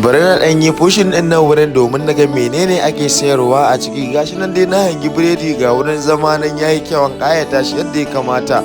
Bari na ɗan yi fushin ɗin nan wurin domin na ga menene ake sayarwa a ciki. Gashi nan dai na hangi biredi, ga wurin zama nan yayi kyawun ƙayata shi yadda ya kamata,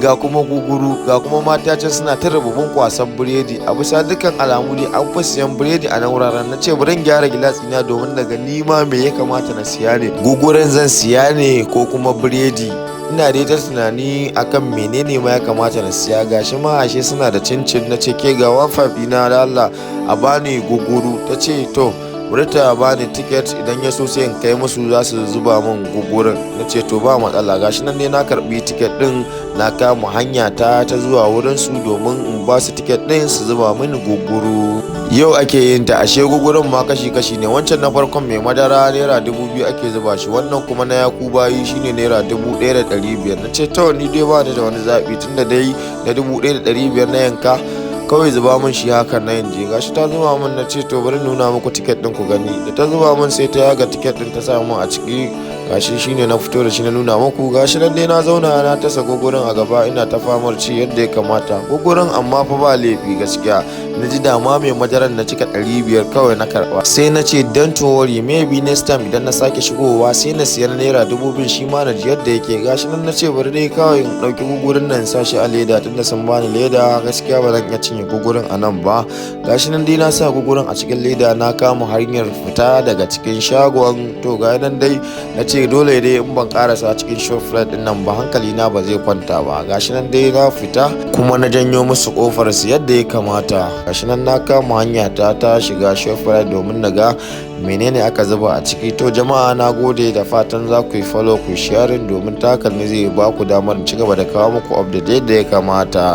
ga kuma guguru, ga kuma mata can suna ta rububin kwasan biredi. A bisa dukkan alamu dai an fi siyan biredi a nan wuraren. Na ce bari in gyara gilas ɗina domin na ga ni ma me ya kamata na siya ne, guguren zan siya ne ko kuma biredi. Ina dai ta tunani akan menene ma ya kamata na siya. Gashi ma ashe suna da cincin. Na ce ke ga 1.5 na da Allah a bani guguru. Ta ce to bari ta bani tiket, idan ya so sai in kai musu za su zuba min gugurin. Na ce to ba matsala. Gashi nan dai na karbi tiket din, na kama hanya ta zuwa wurin su domin in ba su tiket din su zuba mini guguru. Yau ake yin ta, ashe gugurin ma kashi ne. Wancan na farkon mai madara naira 2000 ake zuba shi, wannan kuma na yakubayi shine naira 1500. Na ce to ni dai ba ni da wani zaɓi tunda dai na 1500 na yanka, kawai zuba min shi hakan na yanzu. Gashi ta zuba min. Na ce to bari nuna muku tiket din ku gani. Da ta zuba min sai ta yaga tiket din ta sa min a ciki. Gashi shine na fito da shi na nuna muku. Gashi nan dai na zauna na tasa gugurin a gaba, ina ta famar ci yadda ya kamata. Gugurin amma fa ba laifi gaskiya. Na ji dama mai madaran na cika 500 kawai na karba. Sai na ce don't worry, maybe next time idan na sake shigowa sai na siya naira 2000 shi ma na ji yadda yake. Gashi nan na ce bari dai kawai in dauki gugurin nan sa shi a leda tunda sun bani leda. Gaskiya ba zan iya cinye gugurin a nan ba. Gashi nan dai na sa gugurin a cikin leda, na kama hanyar fita daga cikin shagon. To ga nan dai na ce dole dai in ban karasa cikin Shoprite din nan ba hankali na ba zai kwanta ba. Gashi nan dai na fita kuma na janyo musu kofar su yadda ya kamata. Gashi nan na kama hanya ta shiga Shoprite domin na ga menene aka zuba a ciki. To jama'a na gode, da fatan za ku yi follow ku sharing domin ta hakan ne zai ba ku damar ci gaba da kawo muku update yadda ya kamata.